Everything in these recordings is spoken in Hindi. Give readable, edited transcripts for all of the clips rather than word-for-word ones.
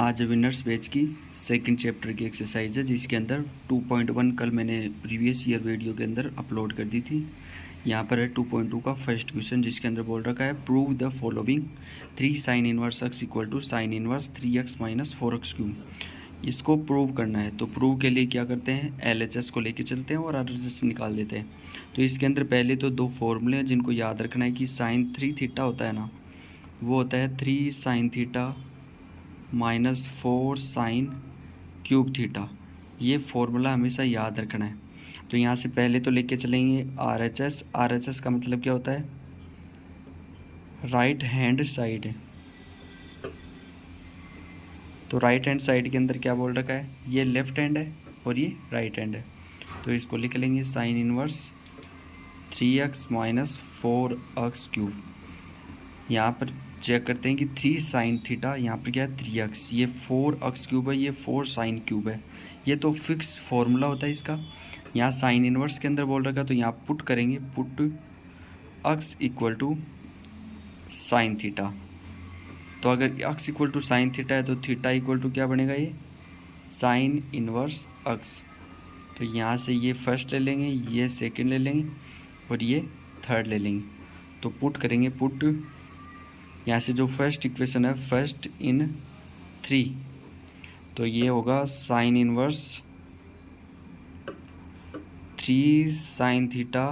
आज विनर्स बैच की सेकंड चैप्टर की एक्सरसाइज है जिसके अंदर 2.1 कल मैंने प्रीवियस ईयर वीडियो के अंदर अपलोड कर दी थी। यहाँ पर है 2.2 का फर्स्ट क्वेश्चन जिसके अंदर बोल रखा है prove the following 3 sine inverse x equal to sine inverse 3x minus 4x cube. इसको प्रूव करना है तो प्रूव के लिए क्या करते हैं, LHS को लेके चलते हैं और RHS निकाल देते हैं। तो इसके अंदर पहले तो दो फॉर्मूले हैं जिनको याद रखना है कि साइन 3 थीटा होता है ना, वो होता है 3 sine theta minus 4 sine cube theta. ये फॉर्मूला हमेशा याद रखना है। तो यहाँ से पहले तो लेके चलेंगे RHS का मतलब क्या होता है, राइट हैंड साइड। तो राइट हैंड साइड के अंदर क्या बोल रखा है, ये लेफ्ट हैंड है और ये राइट हैंड है। तो इसको लिख लेंगे sign inverse 3x minus 4x cube. यहाँ पर चेक करते हैं कि 3 साइन थीटा, यहाँ पर क्या है 3x, ये 4x क्यूब है, ये 4 साइन क्यूब है। ये तो फिक्स फॉर्मूला होता है इसका। यहाँ साइन इनवर्स के अंदर बोल रखा तो यहाँ पुट करेंगे, put x equal to sine theta. तो अगर x equal to sine theta है तो थीटा इक्वल टू क्या बनेगा, ये साइन इनवर्स x। तो यहाँ से ये फर्स्ट ले लेंगे, ये सेकंड ले लेंगे और ये थर्ड ले लेंगे। तो पुट करेंगे, पुट यहाँ से जो फर्स्ट इक्वेशन है फर्स्ट इन 3, तो ये होगा sine inverse 3 sine theta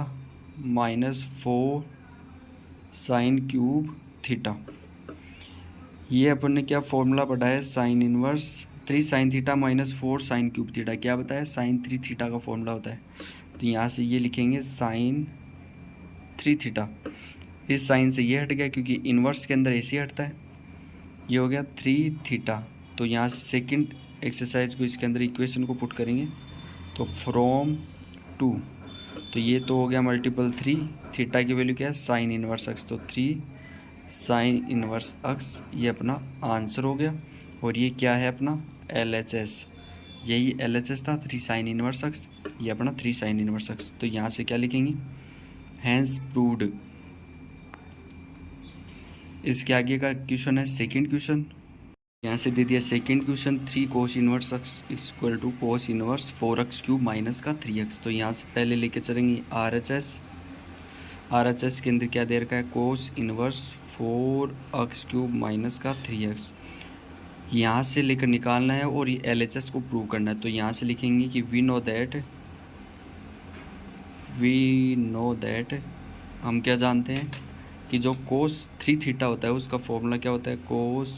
minus 4 sine cube theta. ये अपन ने क्या फॉर्मूला पढ़ा है, sine inverse 3 sine theta minus 4 sine cube theta. क्या बताया, साइन 3 थीटा का फॉर्मूला होता है। तो यहाँ से ये लिखेंगे साइन 3 थीटा। इस साइन से ये हट गया क्योंकि इन्वर्स के अंदर ऐसे हटता है। ये हो गया 3 थीटा। तो यहाँ से सेकंड एक्सरसाइज को इसके अंदर इक्वेशन को पुट करेंगे तो फ्रॉम 2, तो ये तो हो गया मल्टीपल 3, थीटा की वैल्यू क्या है साइन इनवर्स एक्स, तो 3 साइन इनवर्स एक्स, ये अपना आंसर हो गया। और ये क्या है अपना LHS, यही LHS था 3 साइन इनवर्स एक्स, ये अपना 3 साइन इनवर्स एक्स। तो यहाँ से क्या लिखेंगे, हैंस प्रूव्ड। इसके आगे का क्वेश्चन है सेकंड क्वेश्चन। यहाँ से दे दिया second question 3 cos inverse x equal to cos inverse 4x cube minus का 3x। तो यहाँ से पहले लेके चलेंगे RHS के अंदर क्या दे रखा है, कोस इनवर्स 4x क्यूब माइनस का 3x। यहाँ से लेकर निकालना है और ये LHS को प्रूव करना है। तो यहाँ से लिखेंगे कि वी नो दैट हम क्या जानते हैं कि जो कोस 3 थीटा होता है उसका फॉर्मूला क्या होता है, कोस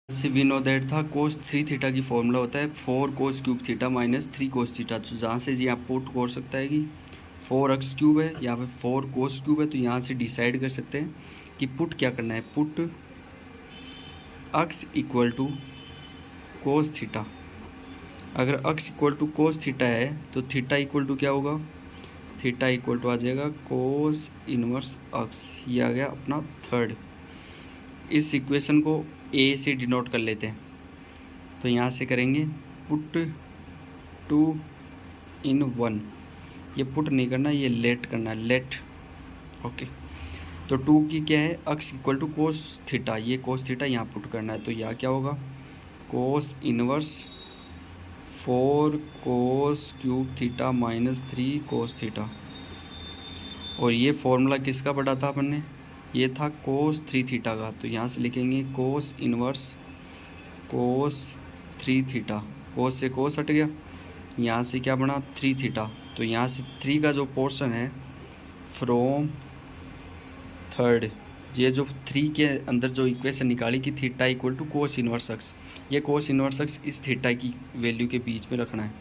से वी नो दैट था कोस 3 थीटा की फॉर्मूला होता है 4 cos cube theta minus 3 cos theta. तो जहाँ से ये आप पुट कर सकता है कि 4x क्यूब है या फिर 4 कोस क्यूब है। तो यहाँ से डिसाइड कर सकते हैं कि पुट क्या करना है, put x equal to cos theta. अगर x equal to cos theta है तो थीटा इक्वल टू क्या होगा, थीटा इक्वल टू आ जाएगा कोस इनवर्स x। ये आ गया अपना थर्ड। इस इक्वेशन को a से डिनोट कर लेते हैं। तो यहाँ से करेंगे पुट 2 इन 1। ये पुट नहीं करना, ये लेट करना है, लेट। ओके, तो 2 की क्या है, x equal to cos theta, ये कोस थीटा यहाँ पुट करना है। तो यहाँ क्या होगा, cos inverse 4 cos cube theta minus 3 cos theta. और ये फॉर्मूला किसका पढ़ा था अपन ने, ये था कोस 3 थीटा का। तो यहाँ से लिखेंगे कोस इनवर्स कोस 3 थीटा। कोस से कोस हट गया, यहाँ से क्या बना 3 थीटा। तो यहाँ से 3 का जो पोर्शन है फ्रॉम थर्ड, ये जो 3 के अंदर जो इक्वेशन निकाली कि theta equal to cos inverse x, ये कोस इनवर्स एक्स इस थीटा की वैल्यू के बीच में रखना है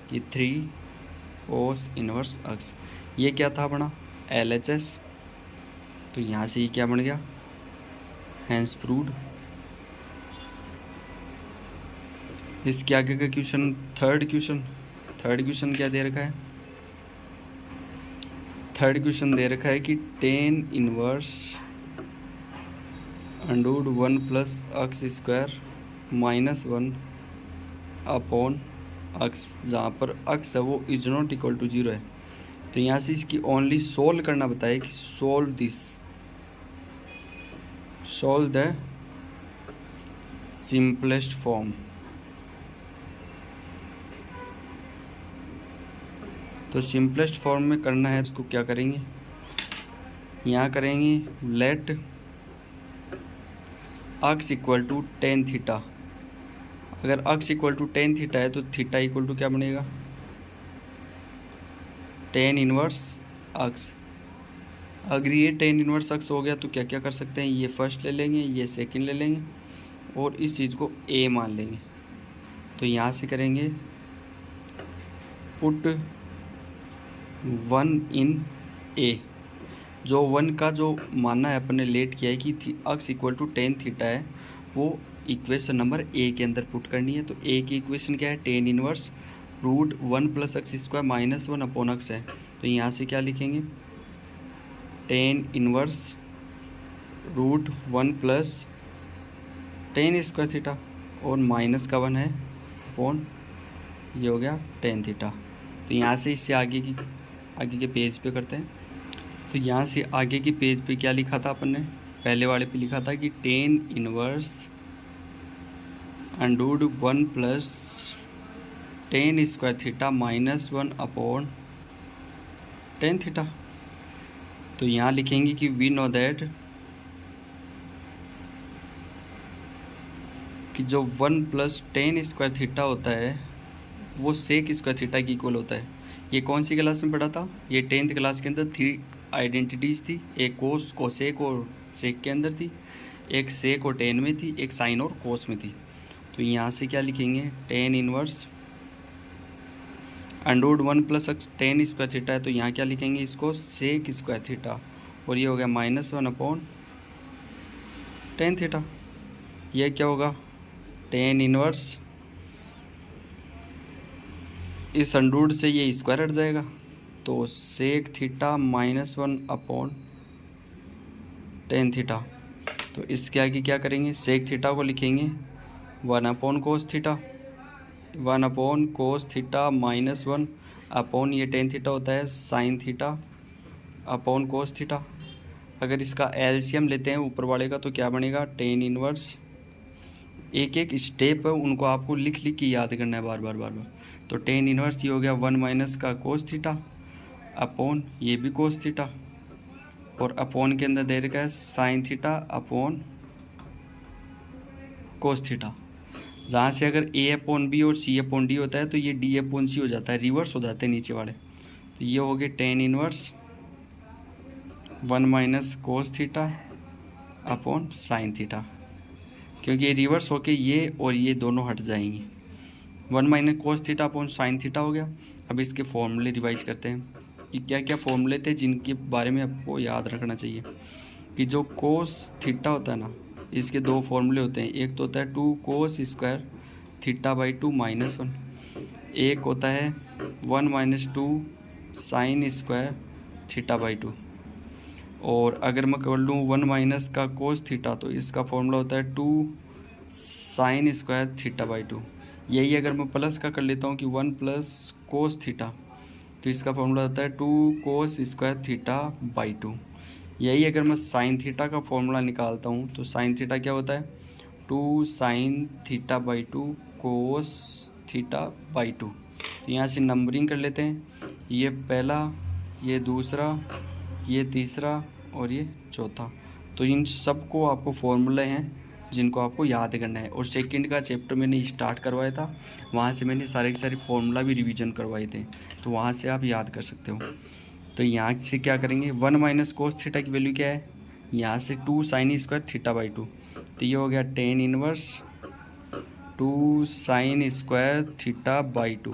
कि 3 कोस इनवर्स एक्स। ये क्या था अपना LHS। तो यहाँ से ये क्या बन गया, हैंस प्रूव्ड। इसके आगे का क्वेश्चन थर्ड क्वेश्चन क्या दे रखा है, थर्ड क्वेश्चन दे रखा है कि 10 inverse under root 1 plus x square minus 1 upon x, जहाँ पर अक्स है वो इज नॉट इक्वल टू 0 है। तो यहाँ से इसकी ओनली सोल्व करना बताए कि सोल्व द सिंपलेस्ट फॉर्म। तो सिंपलेस्ट फॉर्म में करना है, इसको क्या करेंगे, यहाँ करेंगे let x equal to tan theta. अगर x equal to tan theta है तो थीटा इक्वल टू क्या बनेगा, टेन इनवर्स अक्स। अगर ये टेन इनवर्स अक्स हो गया तो क्या क्या कर सकते हैं, ये फर्स्ट ले लेंगे, ये सेकंड ले लेंगे और इस चीज़ को ए मान लेंगे। तो यहाँ से करेंगे पुट 1 इन ए। जो 1 का जो मानना है अपने लेट किया है कि अक्स इक्वल टू टेन थीटा है, वो इक्वेशन नंबर ए के अंदर पुट करनी है। तो ए की इक्वेशन क्या है, tan inverse root 1 plus x square minus 1 upon x है। तो यहाँ से क्या लिखेंगे, tan inverse root 1 plus tan square theta और माइनस का 1 है अपॉन ये हो गया टेन थीटा। तो यहाँ से इससे आगे के पेज पे करते हैं। तो यहाँ से आगे के पेज पे क्या लिखा था अपन ने, पहले वाले पे लिखा था कि tan inverse under root 1 plus tan square theta minus 1 upon tan theta. तो यहाँ लिखेंगे कि वी नो दैट कि जो 1 प्लस टेन स्क्वायर थीटा होता है वो सेक स्क्वायर थीटा की इक्वल होता है। ये कौन सी क्लास में पढ़ा था, ये 10th क्लास के अंदर 3 आइडेंटिटीज़ थी, एक कोसेक और सेक के अंदर थी, एक सेक और टेन में थी, एक साइन और कोस में थी। तो यहाँ से क्या लिखेंगे, tan inverse under root 1 plus x tan square theta है। तो यहाँ क्या लिखेंगे, इसको सेक स्क्वायर थीटा और ये हो गया माइनस 1 अपॉन टेन थीटा। यह क्या होगा, टेन इनवर्स इस अंडरवुड से ये स्क्वायर हट जाएगा तो sec theta minus 1 upon tan theta. तो इसके आगे क्या करेंगे, सेक थीटा को लिखेंगे 1 upon cos theta, 1 upon cos theta minus 1 upon ये टेन थीटा होता है साइन थीटा अपॉन कोस थीटा। अगर इसका एलसीएम लेते हैं ऊपर वाले का तो क्या बनेगा, टेन इनवर्स, एक एक स्टेप है उनको आपको लिख के याद करना है बार बार। तो टेन इनवर्स ये हो गया 1 माइनस का कोस थीटा अपॉन ये भी कोस थीटा और अपॉन के अंदर दे रखा है sign theta upon cos theta. जहाँ से अगर ए अपॉन बी और सी अपॉन डी होता है तो ये डी अपॉन सी हो जाता है, रिवर्स हो जाते हैं नीचे वाले। तो ये हो गए tan inverse 1 minus cos theta upon sine theta, क्योंकि ये रिवर्स होके ये और ये दोनों हट जाएंगे। 1 minus cos theta upon sine theta हो गया। अब इसके फॉर्मूले रिवाइज करते हैं कि क्या क्या फॉर्मूले थे जिनके बारे में आपको याद रखना चाहिए। कि जो कोस थीटा होता है ना, इसके दो फॉर्मूले होते हैं, एक तो होता है 2 कोस स्क्वायर थीटा बाई 2 माइनस 1, एक होता है 1 minus 2 sine square theta by 2। और अगर मैं कर लूँ 1 माइनस का कोस थीटा तो इसका फॉर्मूला होता है 2 साइन स्क्वायर थीटा बाई 2। यही अगर मैं प्लस का कर लेता हूँ कि 1 प्लस कोस थीटा तो इसका फॉर्मूला होता है 2 कोस स्क्वायर थीटा बाई 2। यही अगर मैं साइन थीटा का फॉर्मूला निकालता हूँ तो साइन थीटा क्या होता है, 2 sine theta by 2 cos theta by 2। तो यहाँ से नंबरिंग कर लेते हैं, ये पहला, ये दूसरा, ये तीसरा और ये चौथा। तो इन सब को आपको फॉर्मूले हैं जिनको आपको याद करना है। और सेकंड का चैप्टर मैंने स्टार्ट करवाया था, वहाँ से मैंने सारे के सारे फॉर्मूला भी रिवीजन करवाए थे, तो वहाँ से आप याद कर सकते हो। तो यहाँ से क्या करेंगे, 1 माइनस कोस थीटा की वैल्यू क्या है, यहाँ से 2 साइन स्क्वायर थीटा बाई 2। तो ये हो गया tan inverse 2 sine square theta by 2।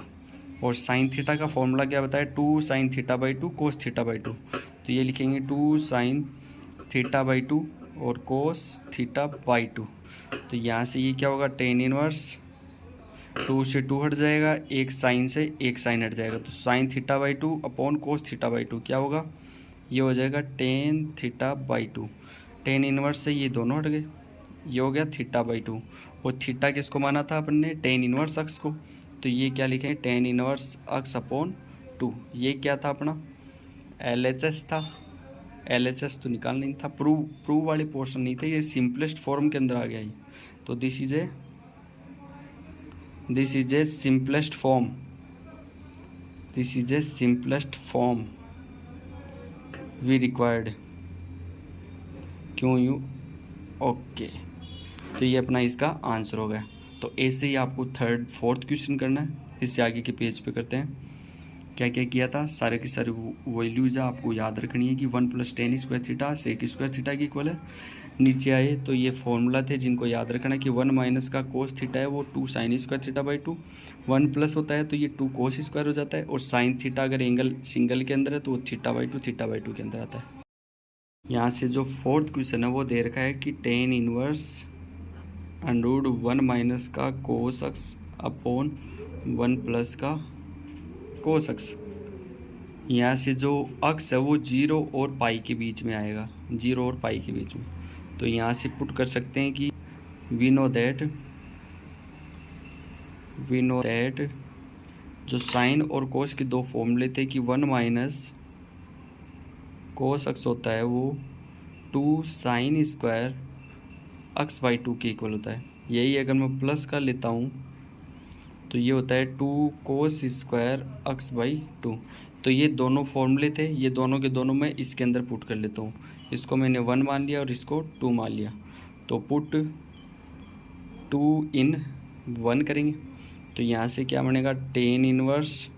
और साइन थीटा का फॉर्मूला क्या बताया, 2 sine theta by 2 cos theta by 2। तो ये लिखेंगे 2 साइन थीटा बाई 2 और कोस थीटा बाई 2। तो यहाँ से ये क्या होगा, टेन इनवर्स 2 से 2 हट जाएगा, एक साइन से एक साइन हट जाएगा, तो sine theta by 2 upon cos theta by 2 क्या होगा, ये हो जाएगा tan theta by 2। Tan inverse से ये दोनों हट गए ये हो गया थीटा बाई 2। और थीटा किसको माना था अपन ने, टेन इनवर्स अक्स को, तो ये क्या लिखें, टेन इनवर्स अक्स अपॉन 2। ये क्या था अपना, LHS था। LHS तो निकालना नहीं था, प्रूव वाले पोर्शन नहीं थे, ये सिंपलेस्ट फॉर्म के अंदर आ गया ये। तो this is a simplest form, this is a simplest form we required, क्यों यू, ओके। तो ये अपना इसका आंसर हो गया। तो ऐसे ही आपको थर्ड फोर्थ क्वेश्चन करना है। इससे आगे के पेज पे करते हैं। क्या क्या किया था, सारे की सारी वैल्यूज आपको याद रखनी है कि 1 + tan square theta sec square theta की इक्वल है। नीचे आए तो ये फॉर्मूला थे जिनको याद रखना है कि 1 माइनस का कोस थीटा है वो 2 sin square theta by 2, 1 plus होता है तो ये 2 कोस स्क्वायर हो जाता है, और साइन थीटा अगर एंगल सिंगल के अंदर है तो वो थीटा बाई 2 के अंदर आता है। यहाँ से जो फोर्थ क्वेश्चन है वो दे रखा है कि टेन इनवर्स अंडर 1 माइनस का कोस एक्स अपॉन 1 प्लस का कोस एक्स। यहाँ से जो अक्स है वो 0 और पाई के बीच में आएगा, 0 और पाई के बीच में। तो यहाँ से पुट कर सकते हैं कि वी नो दैट जो साइन और कोस के दो फॉर्मूले थे कि 1 माइनस कोस एक्स होता है वो 2 sin स्क्वायर एक्स बाई 2 के इक्वल होता है। यही अगर मैं प्लस का लेता हूँ तो ये होता है 2 कोस स्क्वायर एक्स बाई 2। तो ये दोनों फॉर्मूले थे, ये दोनों के दोनों मैं इसके अंदर पुट कर लेता हूँ। इसको मैंने 1 मान लिया और इसको 2 मान लिया, तो पुट 2 इन 1 करेंगे। तो यहाँ से क्या बनेगा, tan inverse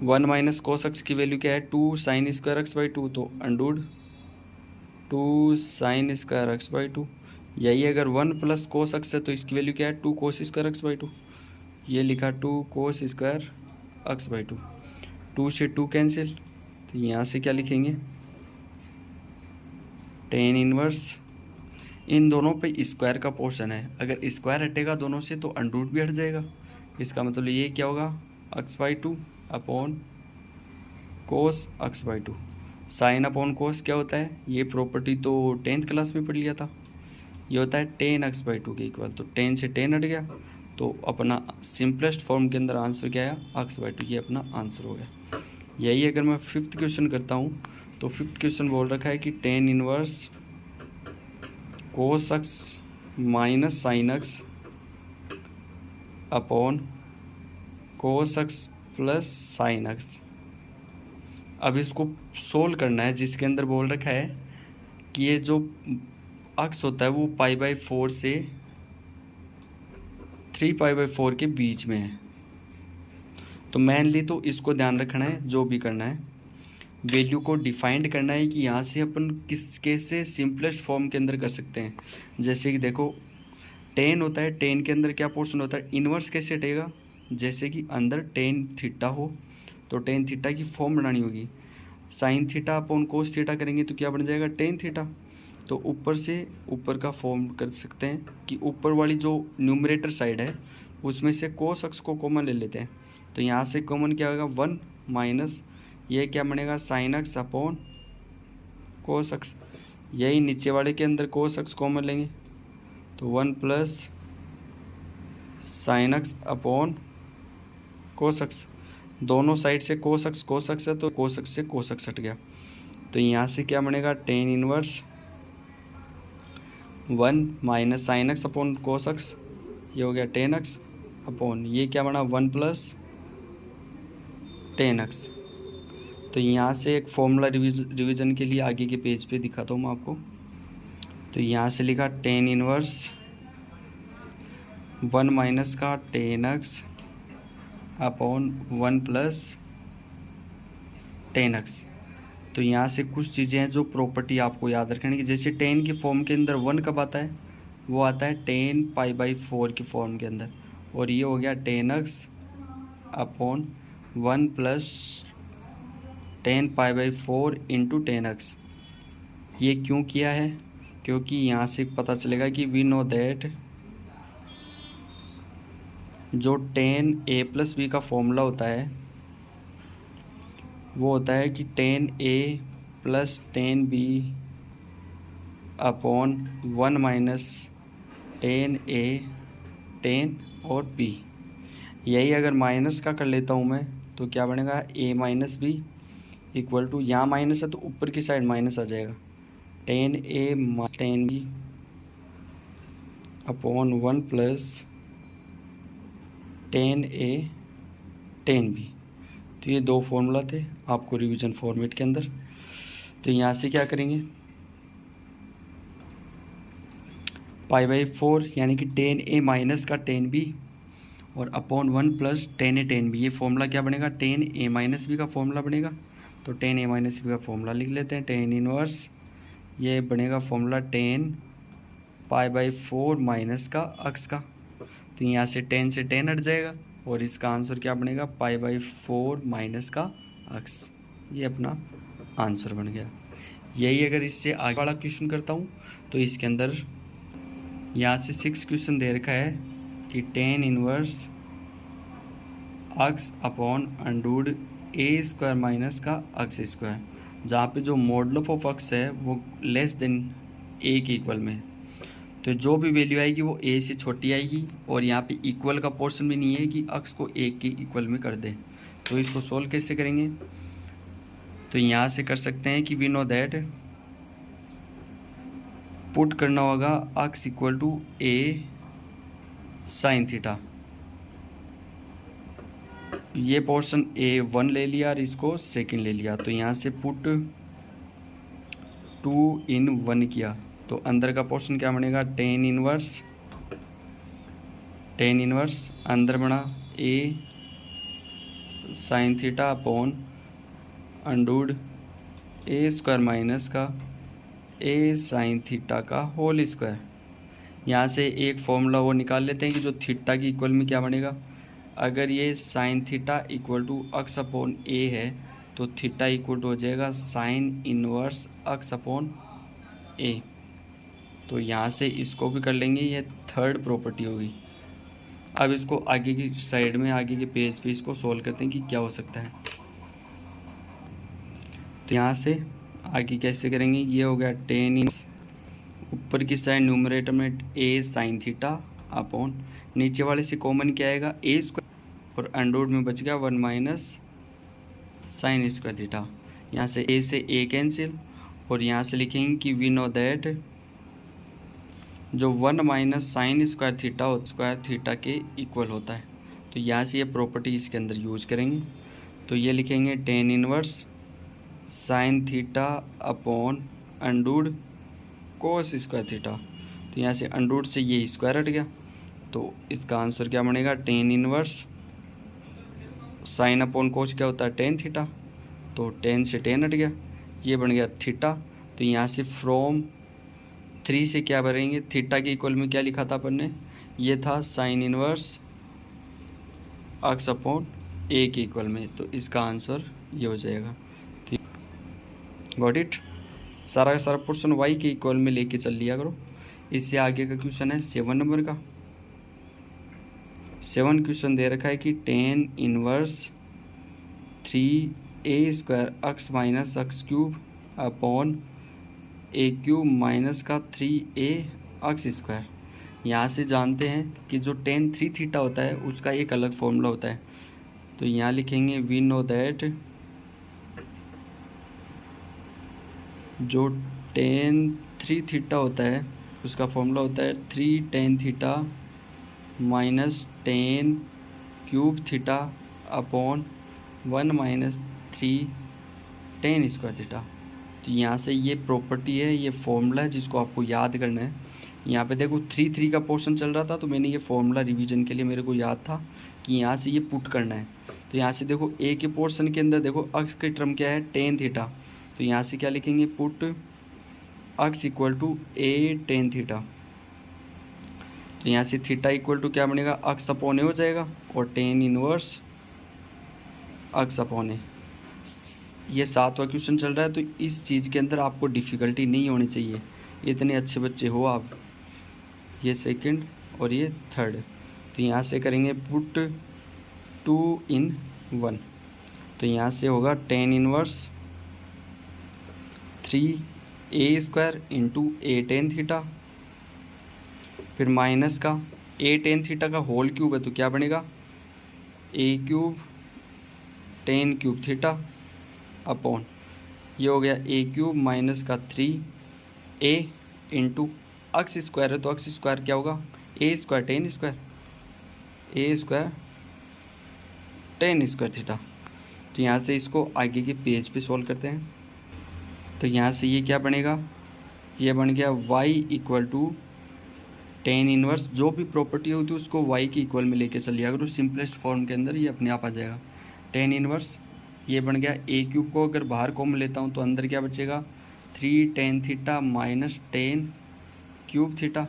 1 minus cos x की वैल्यू क्या है 2 sin स्क्वायर एक्स बाई 2, तो अंडूड 2 sin स्क्वायर एक्स बाई 2। यही अगर 1 प्लस कोस एक्स है तो इसकी वैल्यू क्या है 2 कोस स्क्वायर एक्स बाई 2। ये लिखा 2 कोस स्क्वायर एक्स बाई 2, 2 से 2 कैंसिल, तो यहाँ से क्या लिखेंगे, टेन इनवर्स, इन दोनों पे स्क्वायर का पोर्शन है, अगर स्क्वायर हटेगा दोनों से तो अंडरूट भी हट जाएगा। इसका मतलब ये क्या होगा, x by 2 upon cos x by 2। Sine upon कोस क्या होता है, ये प्रॉपर्टी तो 10th क्लास में पढ़ लिया था, ये होता है टेन एक्स बाई 2 के इक्वल। तो 10 से 10 हट गया, तो अपना सिंपलेस्ट फॉर्म के अंदर आंसर क्या आया, एक्स बाई 2, ये अपना आंसर हो गया। यही अगर मैं फिफ्थ क्वेश्चन करता हूँ तो फिफ्थ क्वेश्चन बोल रखा है कि tan inverse cos x minus sine x upon cos x plus sine x. अब इसको सोल्व करना है, जिसके अंदर बोल रखा है कि ये जो एक्स होता है वो पाई बाई 4 से 3 पाई बाई 4 के बीच में है। तो मेनली तो इसको ध्यान रखना है, जो भी करना है वैल्यू को डिफाइंड करना है कि यहाँ से अपन किस कैसे सिंपलेस्ट फॉर्म के अंदर कर सकते हैं। जैसे कि देखो 10 होता है, 10 के अंदर क्या पोर्शन होता है, इन्वर्स कैसे हटेगा, जैसे कि अंदर टेन थीटा हो तो टेन थीटा की फॉर्म बनानी होगी, sign theta upon cos theta करेंगे तो क्या बन जाएगा टेन थीटा। तो ऊपर से ऊपर का फॉर्म कर सकते हैं कि ऊपर वाली जो न्यूमरेटर साइड है उसमें से कोस एक्स को कॉमन ले लेते हैं। तो यहाँ से कॉमन क्या होगा 1 माइनस ये क्या बनेगा sine x upon cos x. यही नीचे वाले के अंदर कोस एक्स कॉमन लेंगे तो 1 plus sine x upon cos x. दोनों साइड से कोस एक्स है तो कोस एक्स से कोस एक्स हट गया। तो यहाँ से क्या बनेगा tan inverse 1 minus sine x upon cos x, ये हो गया टेन एक्स अपॉन ये क्या बना 1 प्लस टेन एक्स। तो यहाँ से एक फॉर्मूला रिवीजन के लिए आगे के पेज पे दिखाता हूँ मैं आपको। तो यहाँ से लिखा टेन इनवर्स 1 माइनस का ten x upon 1 plus ten x. तो यहाँ से कुछ चीज़ें हैं जो प्रॉपर्टी आपको याद रखनी है, जैसे 10 की फॉर्म के अंदर 1 कब आता है, वो आता है 10 पाई बाई 4 की फॉर्म के अंदर, और ये हो गया 10x upon 1 plus 10 pi by 4 into 10x। ये क्यों किया है, क्योंकि यहाँ से पता चलेगा कि वी नो दैट जो 10a प्लस b का फॉर्मूला होता है वो होता है कि 10a plus 10b upon 1 minus tan A tan और बी। यही अगर माइनस का कर लेता हूँ मैं तो क्या बनेगा, A minus B equal to, यहाँ माइनस है तो ऊपर की साइड माइनस आ जाएगा, tan A tan B upon 1 plus tan A tan B. तो ये दो फॉर्मूला थे आपको रिवीजन फॉर्मेट के अंदर। तो यहाँ से क्या करेंगे, पाई बाई 4 यानी कि टेन ए माइनस का टेन बी और upon 1 plus tan A tan B. ये फॉर्मूला क्या बनेगा, टेन ए माइनस बी का फॉर्मूला बनेगा। तो टेन ए माइनस बी का फॉर्मूला लिख लेते हैं, टेन इनवर्स ये बनेगा formula ten pi by 4 minus का अक्स का। तो यहाँ से 10 से 10 हट जाएगा और इसका आंसर क्या बनेगा, पाई बाई 4 माइनस का अक्स। ये अपना आंसर बन गया। यही अगर इससे आगे वाला क्वेश्चन करता हूँ तो इसके अंदर यहाँ से 6 क्वेश्चन दे रखा है कि टेन इनवर्स अक्स अपॉन अंडूड ए स्क्वायर माइनस का अक्स स्क्वायर, जहाँ पे जो मॉडल ऑफ अक्स है वो लेस देन ए के इक्वल में है। तो जो भी वैल्यू आएगी वो ए से छोटी आएगी और यहाँ पे इक्वल का पोर्शन भी नहीं है कि अक्स को ए के इक्वल में कर दे। तो इसको सोल्व कैसे करेंगे, तो यहाँ से कर सकते हैं कि वी नो दैट पुट करना होगा x equal to A sine theta. ये पोर्शन ए वन ले लिया और इसको सेकंड ले लिया। तो यहाँ से पुट 2 इन 1 किया तो अंदर का पोर्शन क्या बनेगा, टेन इनवर्स अंदर बना ए साइन थीटा अपॉन अंडूड ए स्क्वायर माइनस का ए साइन थीटा का होल स्क्वायर। यहाँ से एक फॉर्मूला वो निकाल लेते हैं कि जो थीटा की इक्वल में क्या बनेगा, अगर ये sine theta equal to x upon A है तो थीटा इक्वल टू हो जाएगा sine inverse x upon A. तो यहाँ से इसको भी कर लेंगे, ये थर्ड प्रॉपर्टी होगी। अब इसको आगे की साइड में आगे के पेज पे इसको सोल्व करते हैं कि क्या हो सकता है। तो यहाँ से आगे कैसे करेंगे, ये हो गया टेन इनवर्स, ऊपर की साइड न्यूमरेटर में ए साइन थीटा अपॉन नीचे वाले से कॉमन क्या आएगा, ए स्क्वायर और अंडर में बच गया 1 माइनस साइन स्क्वायर थीटा। यहाँ से ए से ए कैंसिल और यहाँ से लिखेंगे कि वी नो दैट जो 1 माइनस साइन स्क्वायर थीटा के इक्वल होता है। तो यहाँ से ये प्रॉपर्टी इसके अंदर यूज करेंगे। तो ये लिखेंगे tan inverse sine theta upon under root cos square theta. तो यहाँ से अंडूड से ये स्क्वायर हट गया तो इसका आंसर क्या बनेगा, टेन इनवर्स साइन अपॉन कोस क्या होता है, टेन थीटा। तो 10 से 10 हट गया, ये बन गया थीटा। तो यहाँ से फ्रॉम 3 से क्या भरेंगे, थीटा के इक्वल में क्या लिखा था अपन ने, ये था साइन इनवर्स अक्स अपॉन ए के इक्वल में। तो इसका आंसर ये हो जाएगा। Got it. सारा का सारा पोर्शन वाई के इक्वल में लेके चल लिया करो। इससे आगे का क्वेश्चन है 7 नंबर का। 7 क्वेश्चन दे रखा है कि tan inverse 3a square x minus x cube upon A cube minus का 3a अक्स स्क्वायर। यहाँ से जानते हैं कि जो टेन 3 थीटा होता है उसका एक अलग फॉर्मूला होता है। तो यहाँ लिखेंगे वी नो दैट जो टेन 3 थीटा होता है उसका फॉर्मूला होता है 3 tan theta minus tan cube theta upon 1 minus 3 tan square theta. तो यहाँ से ये प्रॉपर्टी है, ये फॉर्मूला है जिसको आपको याद करना है। यहाँ पे देखो 3 का पोर्शन चल रहा था तो मैंने ये फॉर्मूला रिवीजन के लिए मेरे को याद था कि यहाँ से ये पुट करना है। तो यहाँ से देखो ए के पोर्शन के अंदर देखो अक्स के टर्म क्या है, टेन थीटा। तो यहाँ से क्या लिखेंगे, put x equal to a tan theta. तो यहाँ से थीटा इक्वल टू क्या बनेगा, अक्स अपॉन ए हो जाएगा और टेन इनवर्स अक्स अपॉन ए। ये 7वां क्वेश्चन चल रहा है तो इस चीज़ के अंदर आपको डिफ़िकल्टी नहीं होनी चाहिए, इतने अच्छे बच्चे हो आप। ये सेकंड और ये थर्ड। तो यहाँ से करेंगे पुट 2 इन 1। तो यहाँ से होगा tan inverse 3 A square into A tan theta, फिर माइनस का ए टेन थीटा का होल क्यूब है तो क्या बनेगा A cube tan cube theta upon ये हो गया ए क्यूब माइनस का 3a इंटू अक्स स्क्वायर है तो अक्स स्क्वायर क्या होगा ए स्क्वायर टेन स्क्वायर थीटा। तो यहाँ से इसको आगे के पेज पे सॉल्व करते हैं। तो यहाँ से ये क्या बनेगा, ये बन गया y equal to tan inverse, जो भी प्रॉपर्टी होती है उसको y के इक्वल में लेके चलिए, अगर उस सिंपलेस्ट फॉर्म के अंदर ये अपने आप आ जाएगा टेन इनवर्स। ये बन गया ए क्यूब को अगर बाहर कॉमन लेता हूँ तो अंदर क्या बचेगा 3 tan theta minus tan cube theta,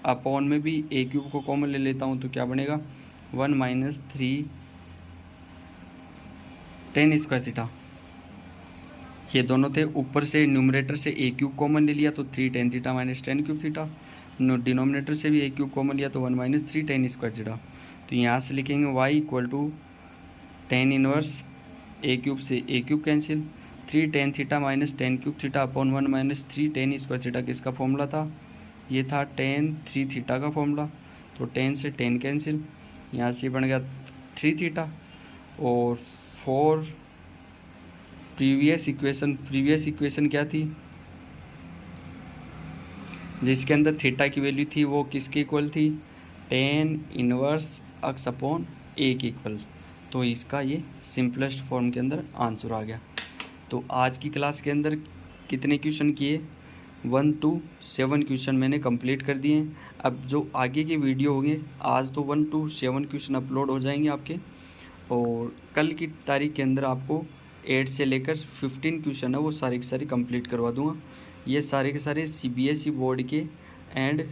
upon में भी ए क्यूब को कॉमन ले लेता हूँ तो क्या बनेगा 1 माइनस 3 टेन स्क्वायर थीटा। ये दोनों थे, ऊपर से न्यूमरेटर से ए क्यूब कॉमन ले लिया तो 3 tan theta minus tan cube theta, denominator से भी ए क्यूब कॉमन लिया तो 1 माइनस 3 टेन स्क्वायर थीटा। तो यहाँ से लिखेंगे y equal to tan inverse A cube से A cube cancel, 3 tan theta minus tan cube theta upon 1 minus 3 tan square theta. किसका फॉर्मूला था, ये था टेन 3 थीटा का फॉर्मूला, तो 10 से 10 कैंसिल, यहाँ से बन गया 3 थीटा और 4 प्रीवियस इक्वेशन क्या थी जिसके अंदर थीटा की वैल्यू थी वो किसके इक्वल थी टेन इनवर्स अक्स अपॉन ए के इक्वल। तो इसका ये सिंपलेस्ट फॉर्म के अंदर आंसर आ गया। तो आज की क्लास के अंदर कितने क्वेश्चन किए 1 to 7 क्वेश्चन मैंने कंप्लीट कर दिए। अब जो आगे के वीडियो होंगे आज तो 1 to 7 क्वेश्चन अपलोड हो जाएंगे आपके, और कल की तारीख के अंदर आपको 8 से लेकर 15 क्वेश्चन है वो सारे के सारे कंप्लीट करवा दूंगा। ये सारे के सारे CBSE बोर्ड के and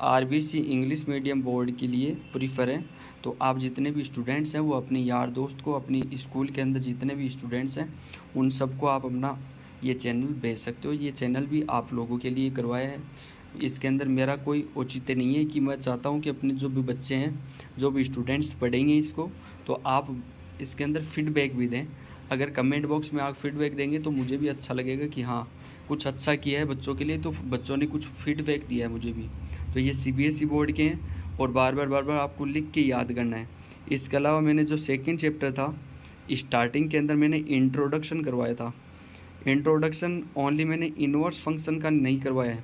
RBC English medium board के लिए प्रीफर हैं। तो आप जितने भी स्टूडेंट्स हैं वो अपने यार दोस्त को, अपनी स्कूल के अंदर जितने भी स्टूडेंट्स हैं उन सबको आप अपना ये चैनल भेज सकते हो। ये चैनल भी आप लोगों के लिए करवाया है, इसके अंदर मेरा कोई औचित्य नहीं है कि मैं चाहता हूँ कि अपने जो भी बच्चे हैं जो भी स्टूडेंट्स पढ़ेंगे इसको तो आप इसके अंदर फीडबैक भी दें। अगर कमेंट बॉक्स में आप फीडबैक देंगे तो मुझे भी अच्छा लगेगा कि हाँ कुछ अच्छा किया है बच्चों के लिए, तो बच्चों ने कुछ फीडबैक दिया है मुझे भी। तो ये CBSE बोर्ड के हैं और बार बार आपको लिख के याद करना है। इसके अलावा मैंने जो सेकंड चैप्टर था स्टार्टिंग के अंदर मैंने इंट्रोडक्शन करवाया था। इंट्रोडक्शन ओनली मैंने इन्वर्स फंक्शन का नहीं करवाया है,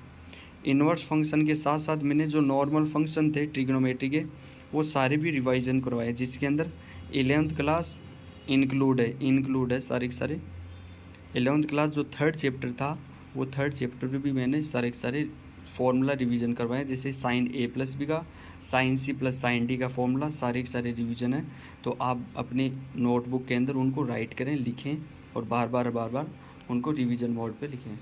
इन्वर्स फंक्शन के साथ साथ मैंने जो नॉर्मल फंक्शन थे ट्रिग्नोमेट्री के वो सारे भी रिवाइजन करवाए, जिसके अंदर 11th क्लास इंक्लूड है सारे के सारे। 11th क्लास जो थर्ड चैप्टर था वो थर्ड चैप्टर पे भी मैंने सारे के सारे फॉर्मूला रिवीजन करवाए, जैसे साइन A प्लस B का, sine C plus sine D का फॉर्मूला सारे के सारे रिवीजन है। तो आप अपने नोटबुक के अंदर उनको राइट करें, लिखें और बार बार उनको रिवीजन मोड पे लिखें।